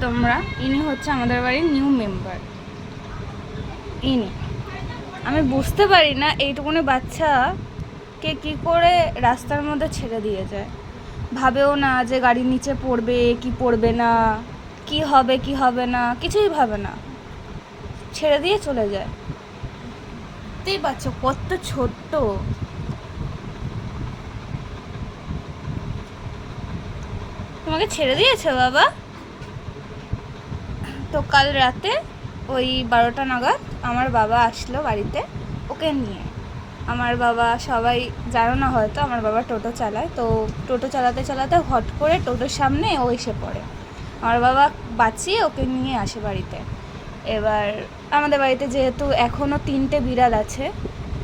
তোমরা, ইনি হচ্ছে আমাদের বাড়ির নিউ মেম্বার। ইনি, আমি বুঝতে পারি না এইটুকুনি বাচ্চাকে কি করে রাস্তার মধ্যে ছেড়ে দিয়ে যায়। ভাবেও না যে গাড়ির নিচে পড়বে কি পড়বে না, কি হবে কি হবে না, কিছুই ভাবে না, ছেড়ে দিয়ে চলে যায়। বুঝতেই পারছো কত ছোট্ট। তোমাকে ছেড়ে দিয়েছে বাবা? তো কাল রাতে ওই 12টা নাগাদ আমার বাবা আসলো বাড়িতে ওকে নিয়ে। আমার বাবা, সবাই জানো না হয়তো, আমার বাবা টোটো চালায়, তো টোটো চালাতে চালাতে হট করে টোটোর সামনে ও এসে পড়ে। আমার বাবা বাঁচিয়ে ওকে নিয়ে আসে বাড়িতে। এবার আমাদের বাড়িতে যেহেতু এখনও 3টে বিড়াল আছে,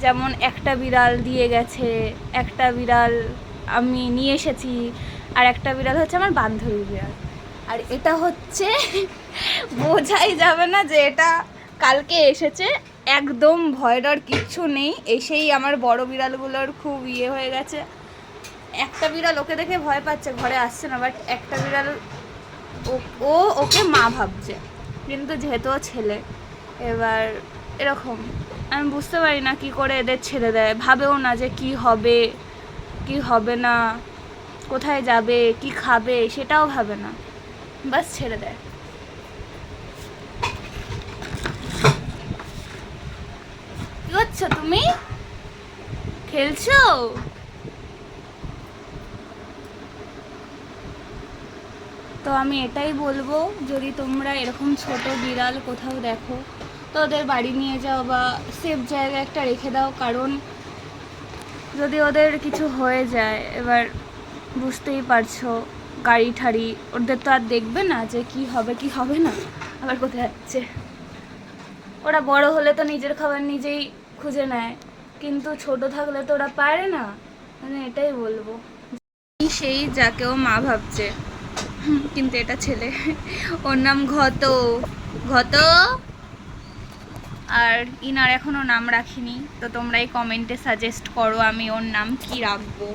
যেমন একটা বিড়াল দিয়ে গেছে, একটা বিড়াল আমি নিয়ে এসেছি, আর একটা বিড়াল হচ্ছে আমার বান্ধবীর বিড়াল। আর এটা হচ্ছে বোঝাই যাবে না যে এটা কালকে এসেছে। একদম ভয় ডর কিচ্ছু নেই, এসেই আমার বড় বিড়ালগুলোর খুব ইয়ে হয়ে গেছে। একটা বিড়াল ওকে দেখে ভয় পাচ্ছে, ঘরে আসছে না, বাট একটা বিড়াল ও ওকে মা ভাবছে, কিন্তু যেহেতু ও ছেলে। এবার এরকম আমি বুঝতে পারি না কি করে এদের ছেড়ে দেয়। ভাবেও না যে কি হবে কি হবে না, কোথায় যাবে কি খাবে সেটাও ভাবে না, বাস ছেড়ে দেয়। কি করছো তুমি? খেলছো? তো আমি এটাই বলবো, যদি তোমরা এরকম ছোট বিড়াল কোথাও দেখো তো ওদের বাড়ি নিয়ে যাও বা সেফ জায়গায় একটা রেখে দাও, কারণ যদি ওদের কিছু হয়ে যায়, এবার বুঝতেই পারছো গাড়ি ঠাড়ি ওদের তো আর দেখবে না যে কি হবে কি হবে না, আবার কোথায় যাচ্ছে। ওরা বড় হলে তো নিজের খাবার নিজেই খুঁজে নেয়, কিন্তু ছোট থাকলে তো ওরা পারে না। মানে এটাই বলবো, সেই যাকেও মা ভাবছে, কিন্তু এটা ছেলে, ওর নাম ঘত। ঘত। আর ইনার এখনো নাম রাখিনি, তো তোমরাই কমেন্টে সাজেস্ট করো আমি ওর নাম কি রাখবো।